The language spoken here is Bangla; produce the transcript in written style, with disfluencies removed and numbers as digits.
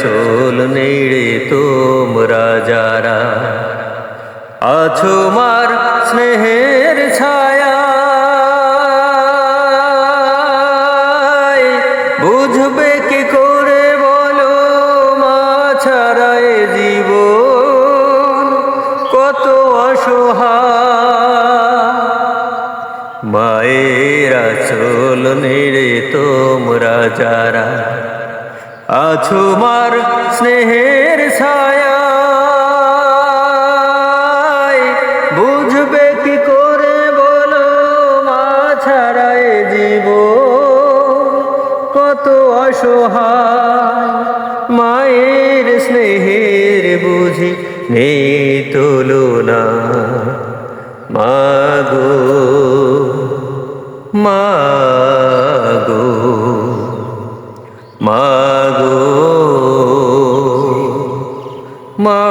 আঁচল নেড়ে তোমরা যারা আছো মার স্নেহের ছায়া, বুঝবে কি করে বলো মা ছাড়া এ জীবন কত অসহায়। মায়ের আঁচল নেড়ে তোমরা যারা আছো মার স্নেহের ছায়া, বুঝবে কি করে বলো মা ছাড়া এ জীবন কত অসহায়। মায়ের স্নেহের বুঝি নেই তুলনা, মাগো মাগো মাগো মা।